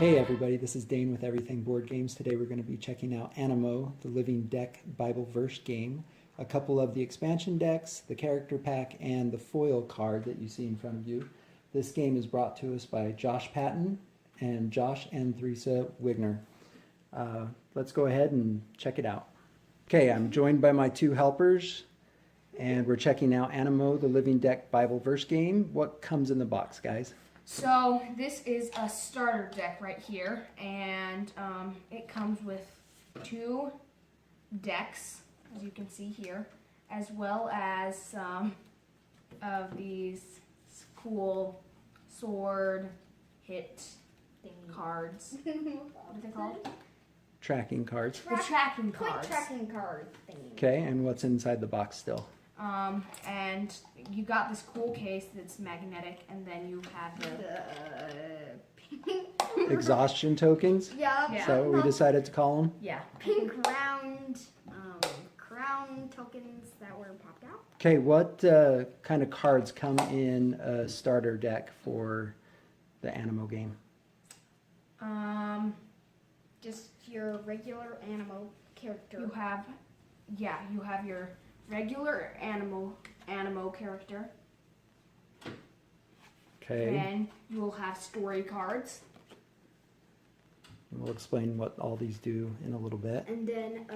Hey everybody, this is Dane with Everything Board Games. Today we're going to be checking out Animo, the Living Deck Bible Verse game, a couple of the expansion decks, the character pack, and the foil card that you see in front of you. This game is brought to us by Josh Patton and Josh and Theresa Wigner. Let's go ahead and check it out. Okay, I'm joined by my two helpers, and we're checking out Animo, the Living Deck Bible Verse game. What comes in the box, guys? So this is a starter deck right here, and it comes with 2 decks, as you can see here, as well as some of these cool sword hit cards. What are they called? Tracking cards. The tracking Quick cards. tracking card thingy. Okay, and what's inside the box still? And you got this cool case that's magnetic, and then you have the Exhaustion tokens? Yeah. Is that what we decided to call them? Pink round crown tokens that were popped out. Okay, what kind of cards come in a starter deck for the Animo game? Just your regular Animo character. you have your regular Animo character. Okay, Then you will have story cards. we'll explain what all these do in a little bit. And then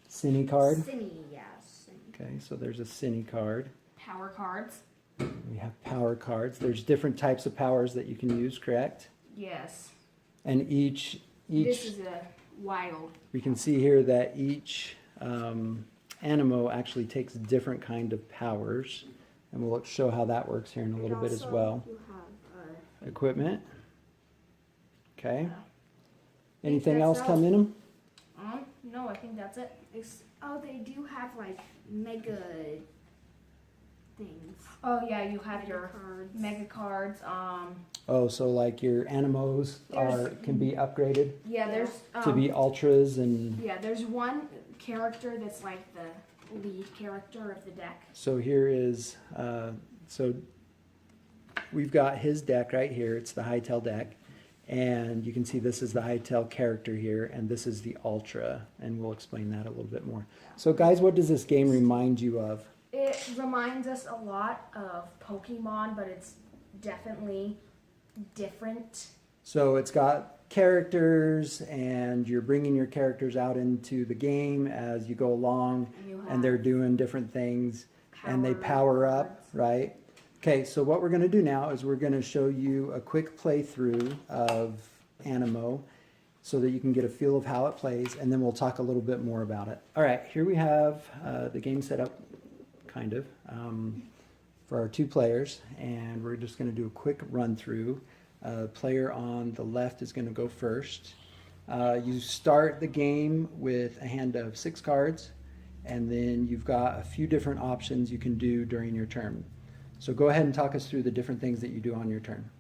Cine card. Cine, yeah. Cine. Okay, so there's a Cine card. Power cards. We have power cards. There's different types of powers that you can use, correct? Yes. And each This is a wild. we can see here that each Animo actually takes different kind of powers, and we'll show how that works here in a little And bit as also well. You have Equipment. Okay. Yeah. Anything That's else all. come in them? No, I think that's it. they do have like mega things. Oh yeah, you have Mega your cards. mega cards. Oh, so like your Animos can be upgraded Yeah, there's to be ultras and yeah, there's one character that's like the lead character of the deck. so here is so we've got his deck right here. It's the Hightail deck, and you can see this is the Hightail character here, and this is the Ultra, and we'll explain that a little bit more. So guys, what does this game remind you of? It reminds us a lot of Pokemon, but it's definitely different. So it's got characters, and you're bringing your characters out into the game as you go along, And you have and they're doing different things, and they power up, right? Okay, so what we're going to do now is we're going to show you a quick playthrough of Animo so that you can get a feel of how it plays, and then we'll talk a little bit more about it. All right, here we have the game set up, kind of, for our 2 players, and we're just going to do a quick run through. Player on the left is going to go first. You start the game with a hand of 6 cards, and then you've got a few different options you can do during your turn. So go ahead and talk us through the different things that you do on your turn.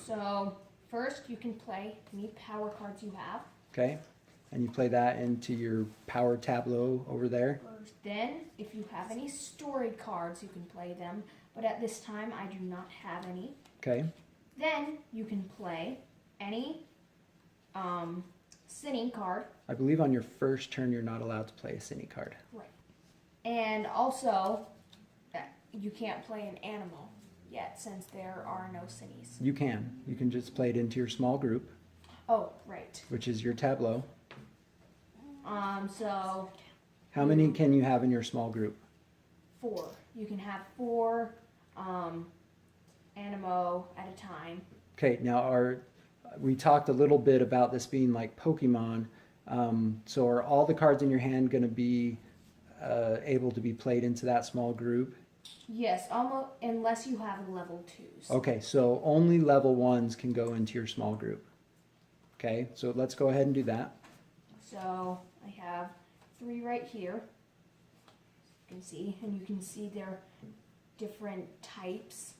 So first, you can play any power cards you have. Okay? And you play that into your power tableau over there. Then, if you have any story cards, you can play them. But at this time, I do not have any. Okay? Then you can play any Cine card. I believe on your first turn you're not allowed to play a Cine card. Right. And also, you can't play an Animo yet since there are no Cines. You can. You can just play it into your small group, Oh, right. which is your tableau. So How many can you have in your small group? 4. You can have 4 Animo at a time. Okay, now we talked a little bit about this being like Pokemon. So are all the cards in your hand going to be able to be played into that small group? Yes, almost unless you have level 2s. Okay, so only level 1s can go into your small group. Okay, so let's go ahead and do that. So I have 3 right here. You can see, and you can see their different types.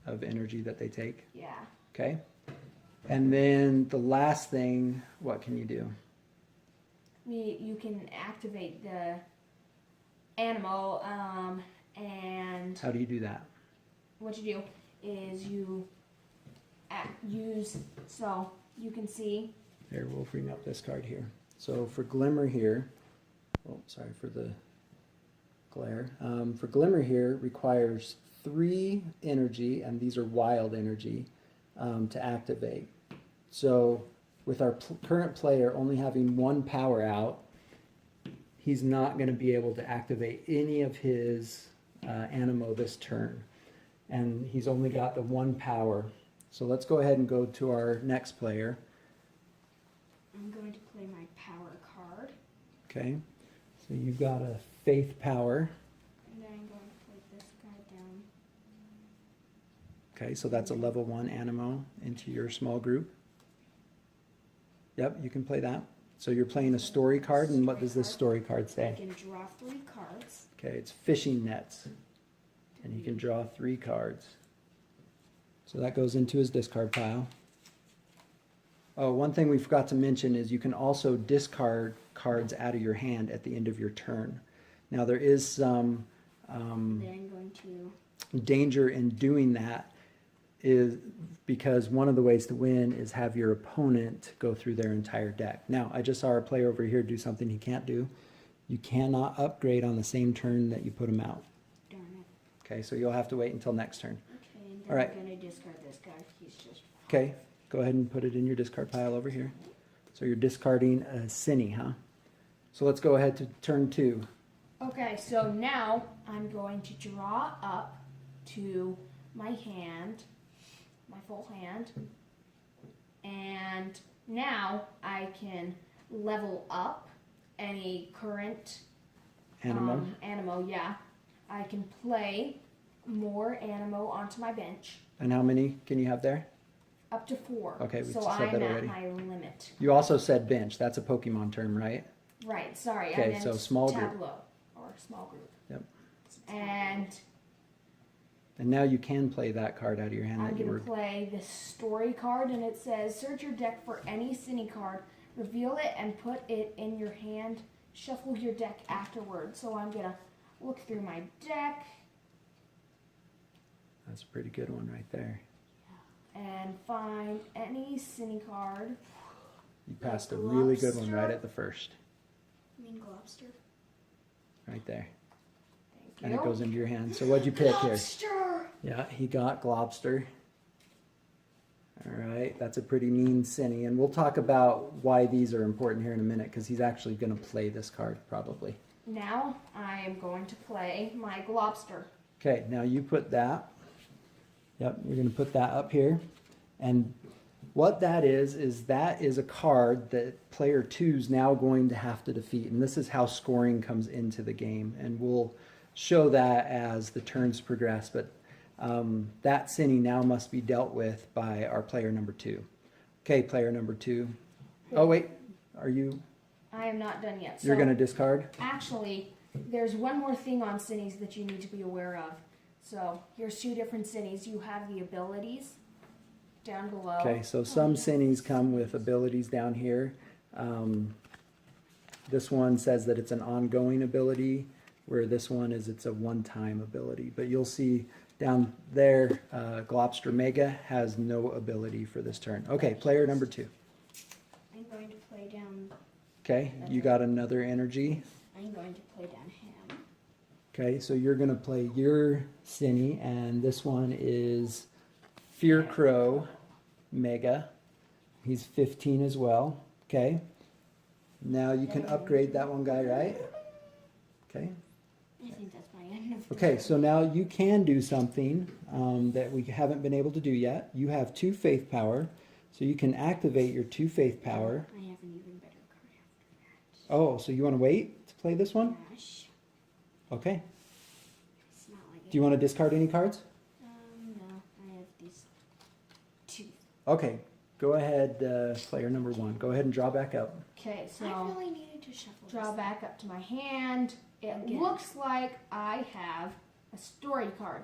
Of energy that they take. Yeah. Okay, and then the last thing, what can you do? You can activate the Animo, and How do you do that? what you do is you use, so you can see. Here, we'll bring up this card here. So for Glimmer here, oh, sorry for the glare. For Glimmer here requires 3 energy, and these are wild energy, to activate. So with our current player only having 1 power out, he's not going to be able to activate any of his Animo this turn. And he's only got the 1 power. So let's go ahead and go to our next player. I'm going to play my power card. Okay, so you've got a faith power. And then I'm going to play this guy down. Okay, so that's a level 1 Animo into your small group. Yep, you can play that. So you're playing a story card, and what does this story card I say? can draw 3 cards. Okay, it's fishing nets. And you can draw 3 cards. So that goes into his discard pile. Oh, one thing we forgot to mention is you can also discard cards out of your hand at the end of your turn. Now there is some Then I'm going to... danger in doing that, is because one of the ways to win is have your opponent go through their entire deck. Now, I just saw our player over here do something he can't do. You cannot upgrade on the same turn that you put him out. Darn it. Okay, so you'll have to wait until next turn. Okay, and then All right. I'm going to discard this guy. He's just... Okay, go ahead and put it in your discard pile over here. So you're discarding a Cine, huh? So let's go ahead to turn 2. Okay, so now I'm going to draw up to my hand, my full hand, and now I can level up any current Animo. Animo, yeah. I can play more Animo onto my bench, And how many can you have there? up to 4. Okay, we so said I'm that at already. my limit. You also said bench. That's a Pokemon term, right? Right, sorry, Okay, I meant so small group. tableau, or small group. Yep. And And now you can play that card out of your hand I'm that you going to were... play this story card, and it says, search your deck for any Cine card, reveal it, and put it in your hand. Shuffle your deck afterward. So I'm going to look through my deck That's a pretty good one right there. and find any Cine card. You passed a really good one right Lobster. at the first. I mean lobster. Right there. Thank And you. it goes into your hand. So what'd you pick here? Lobster! Yeah, he got Globster. All right, that's a pretty mean Cine. And we'll talk about why these are important here in a minute, because he's actually going to play this card, probably. Now I am going to play my Globster. Okay, now you put that. Yep, you're going to put that up here. And what that is a card that player 2 is now going to have to defeat. And this is how scoring comes into the game. And we'll show that as the turns progress. But that Cine now must be dealt with by our player number 2. Okay, player number 2. Oh, wait. Are you... I am not done yet. You're So, going to discard? actually, there's one more thing on Cines that you need to be aware of. So here's 2 different Cines. You have the abilities down below. Okay, so some Cines come with abilities down here. This one says that it's an ongoing ability, where this one is it's a one-time ability. But you'll see down there, Globster Mega has no ability for this turn. Okay, player number 2. I'm going to play down. Okay, you got another energy. I'm going to play down ham. Okay, so you're going to play your Cine, and this one is Fear Crow Mega. He's 15 as well. Okay, now you can upgrade that one guy, right? Okay. I think that's my end of Okay, so now you can do something that we haven't been able to do yet. You have 2 faith power, so you can activate your 2 faith power. I have an even better card after that. Oh, so you want to wait to play this one? Gosh. Okay. It's not like Do you want to discard any cards? No. I have these 2. Okay, go ahead, player number 1. Go ahead and draw back up. Okay, so I really needed to shuffle draw this. back up to my hand. It Again. looks like I have a story card.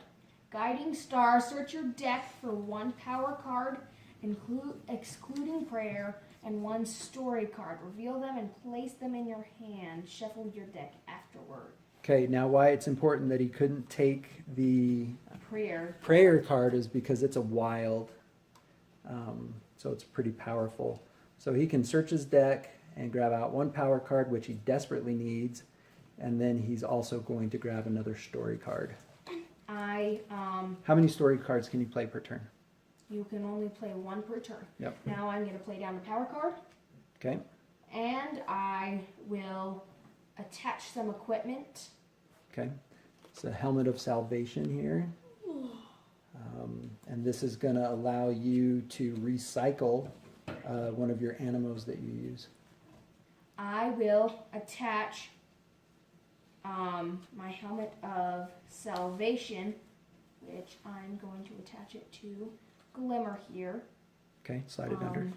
Guiding Star, search your deck for 1 power card, excluding prayer, and 1 story card. Reveal them and place them in your hand. Shuffle your deck afterward. Okay, now why it's important that he couldn't take the Prayer. prayer card is because it's a wild So it's pretty powerful. So he can search his deck and grab out one power card, which he desperately needs, and then he's also going to grab another story card. How many story cards can you play per turn? You can only play one per turn. Yep. Now I'm going to play down the power card. Okay. And I will attach some equipment. Okay. It's a helmet of salvation here. And this is going to allow you to recycle one of your animos that you use. I will attach my helmet of salvation, which I'm going to attach it to Glimmer here. Okay, slide it under.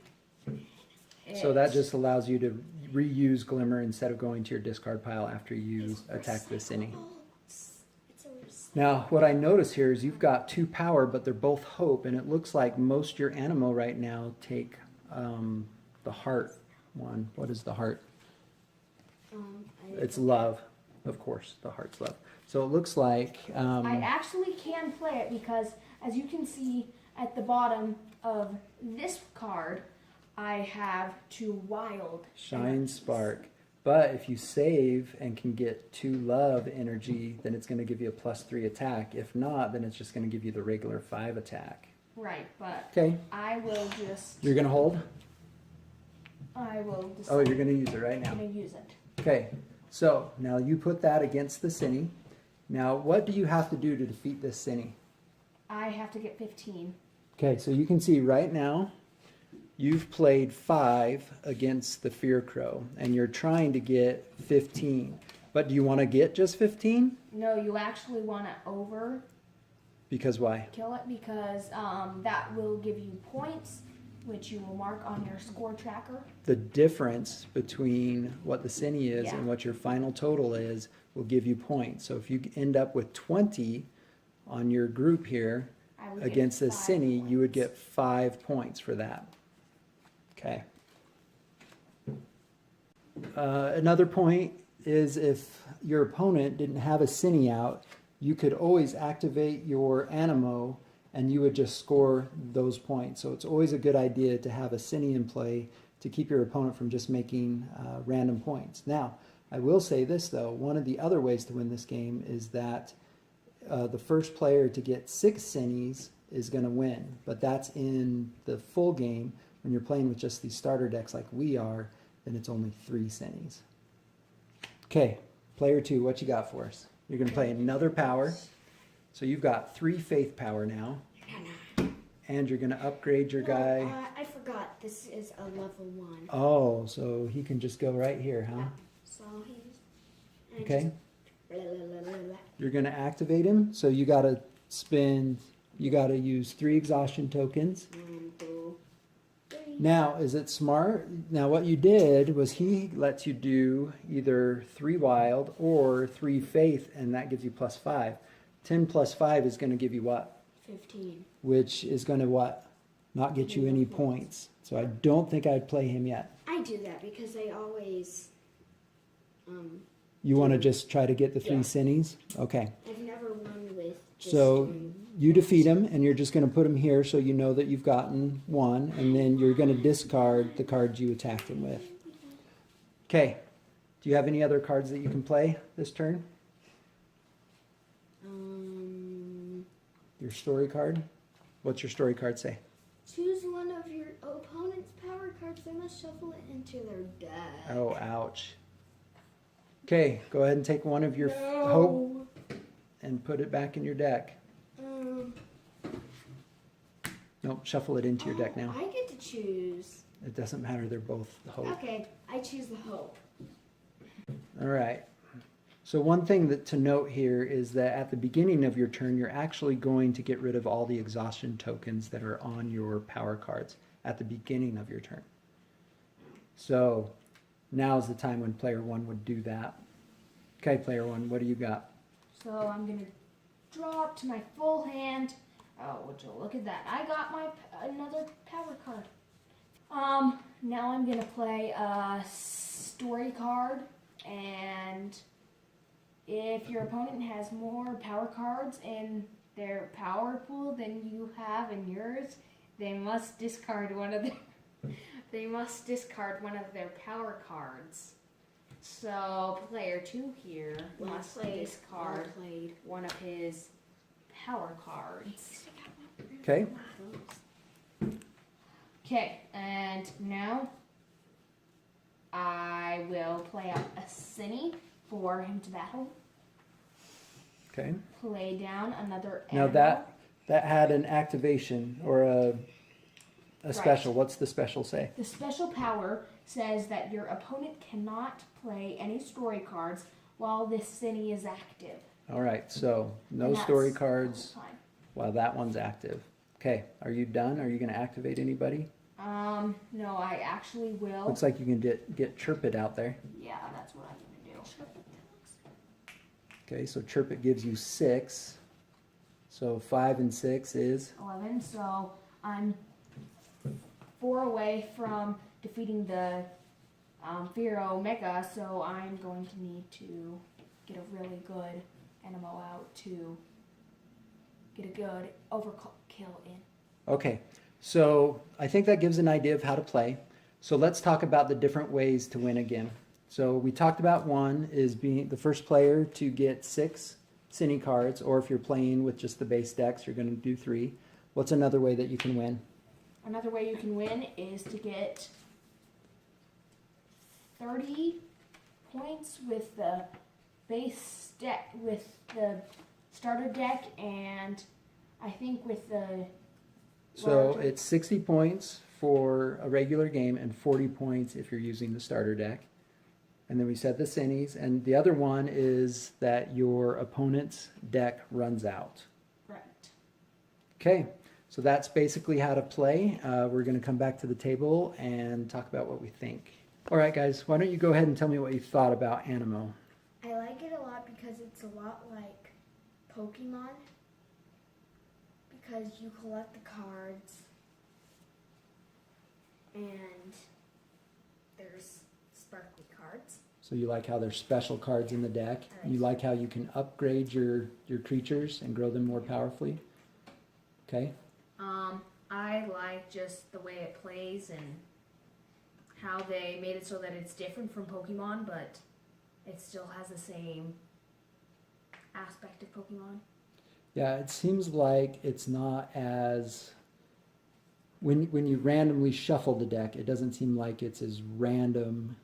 So that just allows you to reuse Glimmer instead of going to your discard pile after you attack the Cine. Now, what I notice here is you've got 2 power, but they're both hope, and it looks like most your Animo right now take the heart one. What is the heart? It's love, of course. The heart's love. So it looks like... I actually can play it because, as you can see at the bottom of this card, I have 2 wild. Shine Spark. But if you save and can get 2 love energy, then it's going to give you a +3 attack. If not, then it's just going to give you the regular 5 attack. Right, but Okay. I will just... You're going to hold? I will decide. Oh, you're going to use it right now. I'm going to use it. Okay. So now you put that against the Cine. Now, what do you have to do to defeat this Cine? I have to get 15. Okay, so you can see right now, you've played 5 against the Fear Crow, and you're trying to get 15. But do you want to get just 15? No, you actually want to over Because why? kill it because that will give you points, which you will mark on your score tracker. The difference between what the Cine is Yeah. and what your final total is will give you points. So if you end up with 20 on your group here I would against the get 5 Cine, you would points. get 5 points for that. Okay. Another point is if your opponent didn't have a Cine out, you could always activate your Animo and you would just score those points. So it's always a good idea to have a Cine in play to keep your opponent from just making random points. Now, I will say this though, one of the other ways to win this game is that the first player to get 6 Cines is going to win, but that's in the full game. When you're playing with just these starter decks like we are, then it's only 3 Cines. Okay, player 2, what you got for us? You're going to play another power. So you've got 3 faith power now. And you're going to upgrade your guy. I forgot. This is a level 1. Oh, so he can just go right here, huh? So he's... Okay. Blah, blah, blah, blah, blah. You're going to activate him. So you got to use 3 exhaustion tokens. 1, 2, 3. Now, is it smart? Now, what you did was he lets you do either 3 wild or 3 faith, and that gives you +5. 10 plus 5 is going to give you what? 15. Which is going to what? Not get you any points. So I don't think I'd play him yet. I do that because I always... You want to just try to get the 3 Yeah. Cines? Okay. I've never won with just So doing you defeat him, and you're just going to put him here so you know that you've gotten 1, and then you're going to discard the cards you attacked him with. Okay. Do you have any other cards that you can play this turn? Your story card? What's your story card say? choose one of your opponent's power cards. They must shuffle it into their deck. Oh, ouch. Okay, go ahead and take one of your hope and put it back in your deck. Nope, shuffle it into your deck now. I get to choose. It doesn't matter, they're both hope. Okay, I choose the hope. All right. So one thing that to note here is that at the beginning of your turn, you're actually going to get rid of all the exhaustion tokens that are on your power cards at the beginning of your turn. So now's the time when player 1 would do that. Okay, player 1, what do you got? So I'm going to draw up to my full hand. Oh, would you look at that. I got my another power card. Now I'm going to play a story card, and if your opponent has more power cards in their power pool than you have in yours, they must discard one of their power cards. So player 2 here must discard one of his power cards. Okay. Okay, and now I will play out a Cine for him to battle. Okay. Play down another Now animal. that had an activation or a special. What's the special say? The special power says that your opponent cannot play any story cards while this Cine is active. All right, so no And that's story the cards whole time. while that one's active. Okay, are you done? Are you going to activate anybody? No, I actually will. Looks like you can get Chirp It out there. Yeah, that's what I'm gonna do. Okay, so Chirp It gives you 6. So 5 and 6 is 11, so I'm 4 away from defeating the Firo Mega, so I'm going to need to get a really good Animo out to get a good overkill in. okay. So I think that gives an idea of how to play. So let's talk about the different ways to win again. So we talked about one is being the first player to get 6 Cine cards, or if you're playing with just the base decks, you're going to do 3. What's another way that you can win? Another way you can win is to get 30 points with the base deck, with the starter deck, and I think with the So larger- it's 60 points for a regular game and 40 points if you're using the starter deck. And then we said the Cinis. And the other one is that your opponent's deck runs out. Correct. Okay, so that's basically how to play. We're going to come back to the table and talk about what we think. All right, guys, why don't you go ahead and tell me what you thought about Animo? I like it a lot because it's a lot like Pokemon. Because you collect the cards and there's sparkly cards. So you like how there's special cards in the deck. You like how you can upgrade your creatures and grow them more powerfully. Okay. I like just the way it plays and how they made it so that it's different from Pokemon, but it still has the same aspect of Pokemon. Yeah, it seems like it's not as when you randomly shuffle the deck, it doesn't seem like it's as random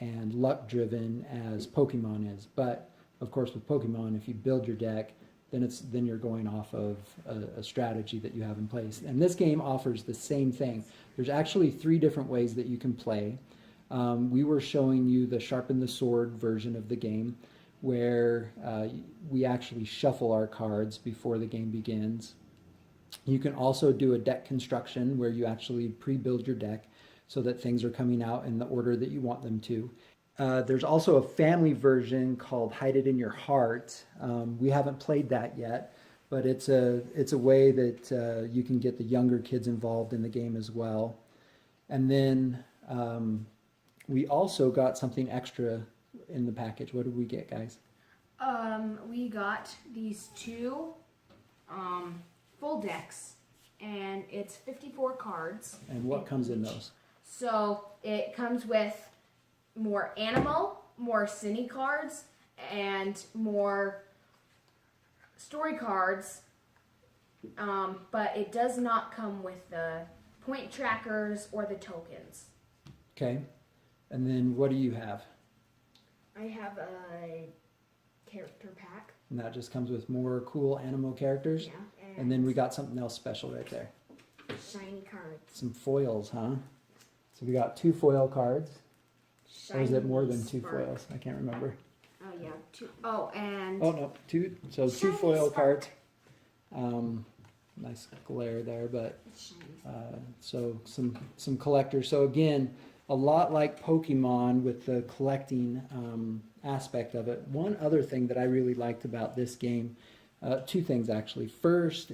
and luck driven as Pokemon is. But of course, with Pokemon, if you build your deck, then you're going off of a strategy that you have in place. And this game offers the same thing. There's actually 3 different ways that you can play. We were showing you the Sharpen the Sword version of the game, where we actually shuffle our cards before the game begins. You can also do a deck construction where you actually pre-build your deck so that things are coming out in the order that you want them to. There's also a family version called Hide It in Your Heart. We haven't played that yet, but it's a way that you can get the younger kids involved in the game as well. And then we also got something extra in the package. What did we get, guys? We got these 2 full decks, and it's 54 cards. And what comes in those? So it comes with more Animo, more Cine cards, and more story cards. But it does not come with the point trackers or the tokens. Okay. And then what do you have? I have a character pack. And that just comes with more cool Animo characters. Yeah. And then we got something else special right there. shiny cards. Some foils, huh? So we got 2 foil cards. Or is it more than 2 Spark. foils? I can't remember. Oh yeah, 2. Oh, and Oh no, 2. So 2 Shiny foil spark. cards. Nice glare there, but It's shiny. so some collectors. So again, a lot like Pokemon with the collecting aspect of it. One other thing that I really liked about this game, 2 things actually. First,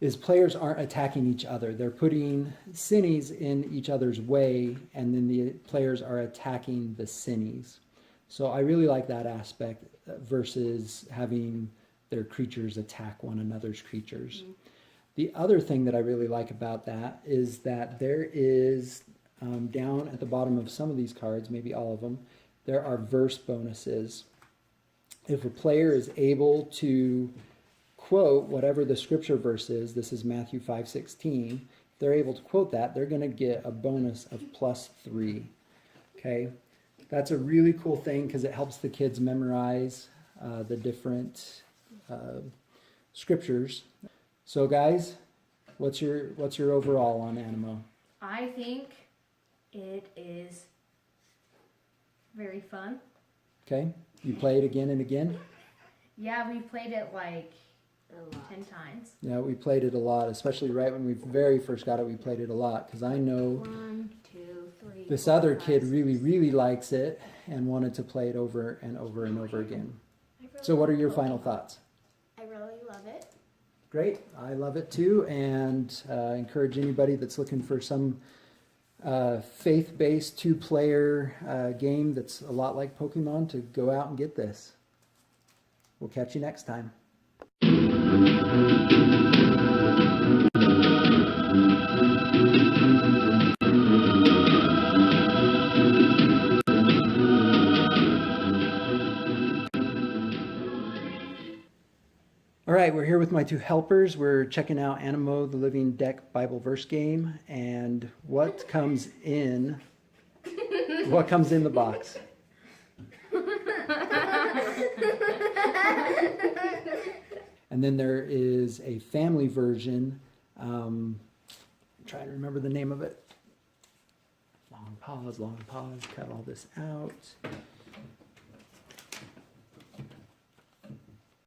is players aren't attacking each other. They're putting Cinis in each other's way, and then the players are attacking the Cinis. So I really like that aspect versus having their creatures attack one another's creatures. The other thing that I really like about that is that there is, down at the bottom of some of these cards, maybe all of them, there are verse bonuses. If a player is able to quote whatever the scripture verse is, this is Matthew 5:16, if they're able to quote that, they're going to get a bonus of +3. Okay, that's a really cool thing because it helps the kids memorize the different scriptures. So guys, what's your overall on Animo? I think it is very fun. Okay, you play it again and again? Yeah, we played it like 10 times. Yeah, we played it a lot, especially right when we very first got it. We played it a lot because I know 1, 2, 3. this 4, other 5, kid 6. really likes it and wanted to play it over and over and over again. So what are your final thoughts? I really love it. Great, I love it too, and encourage anybody that's looking for some faith-based two-player game that's a lot like Pokemon to go out and get this. We'll catch you next time. All right, we're here with my two helpers. We're checking out Animo, the Living Deck Bible Verse Game, and what comes in the box? And then there is a family version. I'm trying to remember the name of it. Long pause, cut all this out.